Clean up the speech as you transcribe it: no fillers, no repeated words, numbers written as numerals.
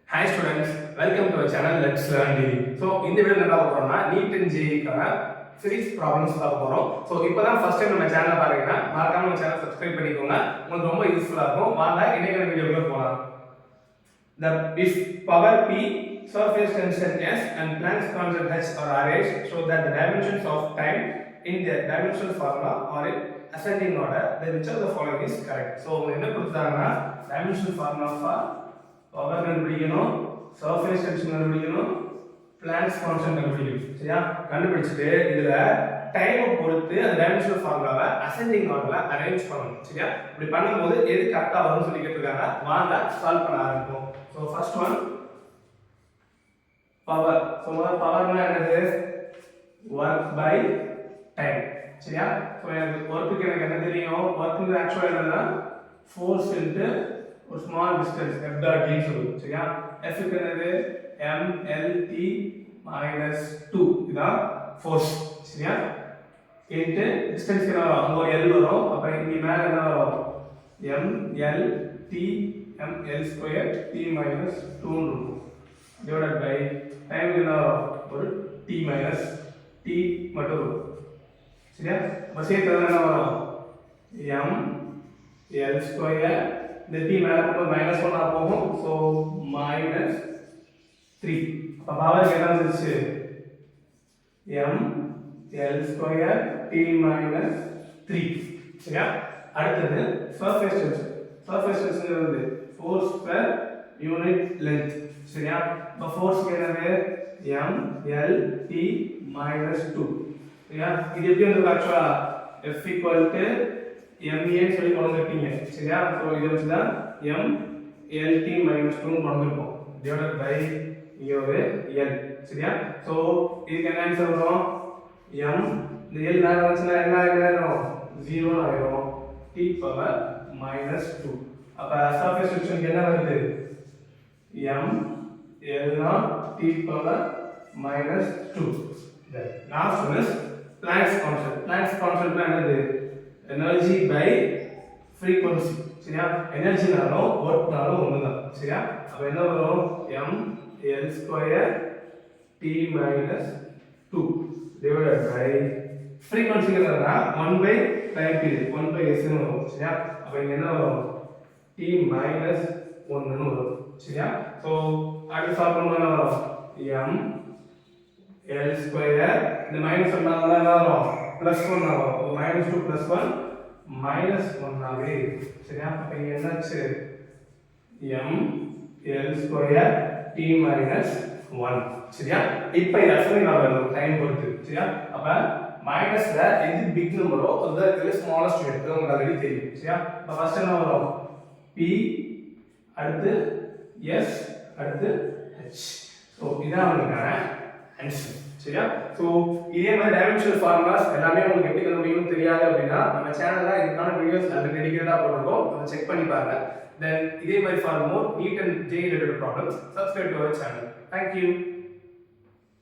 Hi students, welcome to our channel Let's Learn DD. So இந்த வீடியோல என்ன பார்க்க போறோம்னா NEET JEE க்கான series problems பார்க்க போறோம். So இப்போதான் first time நம்ம சேனலை பாருங்கன்னா மறக்காம நம்ம சேனலை subscribe பண்ணிக்கோங்க. உங்களுக்கு ரொம்ப யூஸ்ஃபுல்லா இருக்கும். வாங்க இன்னைக்கான வீடியோக்குள்ள போலாம். The if power P, surface tension S and Planck's constant H are arranged so that the dimensions of time in their dimensional formula are in ascending order, then which of the following is correct? So என்ன கொடுத்தாங்கன்னா dimensional formula for power கண்டுபிடிக்கணும், surface tension கண்டுபிடிக்கணும், Planck's constant கண்டுபிடிக்கணும். சரியா? கண்டுபிடிச்சிட்டு இதுல டைமை பொறுத்து அந்த டைமென்ஷனல் ஃபார்முலாவை அசெண்டிங் ஆர்டர்ல அரேஞ்ச் பண்ணணும். சரியா? இப்படி பண்ணும்போது எது கரெக்டா வரும்னு சொல்லி கேட்டிருக்காங்க. வாங்க சால்வ் பண்ண ஆரம்பிப்போம். So first one power. So பவர்னா என்னது? work by time. சரியா? So எனக்கு ஒர்க்குக்கு எனக்கு என்ன தெரியும்? ஒர்க்குங்கிறது ஆக்சுவலா என்னன்னா force into ஒரு small distance f dot d சொல்லுவோம். சரியா? f க்கு என்னது? m l t minus 2 இதான் force. சரியா? into distance என்ன வரும்? அங்க ஒரு l வரும். அப்ப இங்க மேல என்ன வரும்? m l t m l square t minus 2 இருக்கும். divided by time என்ன வரும்? ஒரு t minus t மட்டும் இருக்கும். சரியா? அப்ப சேர்த்தா என்ன வரும்? m l square இந்த t மேல போகும்போது minus 1 ஆ போகும். so minus 3. அப்ப பவர் என்ன வந்துச்சு? m l square t minus 3. சரியா? அடுத்து surface tension. surface tension வந்து force per unit length. சரியா? அப்ப force என்னது? m l t minus 2. சரியா? இது எப்படி வந்து ஆக்சுவலா f equal to ma சொல்லி கொண்டுட்டீங்க. சரியா? சோ இது வந்து தான் m l t minus 2 கொண்டுறோம். divided by இங்க ஒரு l. சரியா? சோ இதுக்கு என்ன ஆன்சர் வரும்? m இந்த l மேல வந்துச்சுனா என்ன ஆயிடும்? 0 ஆயிடும். t power minus 2. அப்ப surface tension என்ன வருது? m l naught t power minus 2. then last one is Planck's constant. Planck's constant என்னது? energy by frequency. சரியா? எனர்ஜி நாலும் வொர்க் நாலும் ஒண்ணுதான். சரியா? அப்ப என்ன வரும்? m l square t minus 2 divided by frequency என்னன்னா 1 by time period 1 by s ன்னு வரும். சரியா? அப்ப இங்க என்ன வரும்? t minus 1 ன்னு வரும். சரியா? சோ அடுத்து சால்வ் பண்ணா என்ன வரும்? m l square இந்த மைனஸ் பண்ணால என்ன வரும்? plus 1 ஆகும். minus 2 plus 1 minus 1 ஆவே. சரியா? அப்ப இங்க என்னாச்சு? m l square t minus 1. சரியா? இப்போ இது அசைன் ஆகும் டைம் பொறுத்து. சரியா? அப்ப மைனஸ்ல எது பிக் நம்பரோ அதுதான் இதுல ஸ்மாலஸ்ட் யூனிட் உங்களுக்கு ஆல்ரெடி தெரியும். சரியா? அப்ப ஃபர்ஸ்ட் என்ன வரும்? p அடுத்து s அடுத்து h. சோ இதான் உங்களுக்கான ஆன்சர். சரியா? சோ இதே மாதிரி டைமென்ஷனல் ஃபார்முலாஸ் எல்லாமே உங்களுக்கு எப்படி கண்டுபிடிக்கணும்னு தெரியாது அப்படினா நம்ம சேனல்ல இதுக்கான வீடியோஸ் ஆல்ரெடி டெடிகேட்டடா போட்டுருக்கோம். அதை செக் பண்ணி பாருங்க. then இதே மாதிரி for more NEET and JEE related problems subscribe to our channel. Thank you.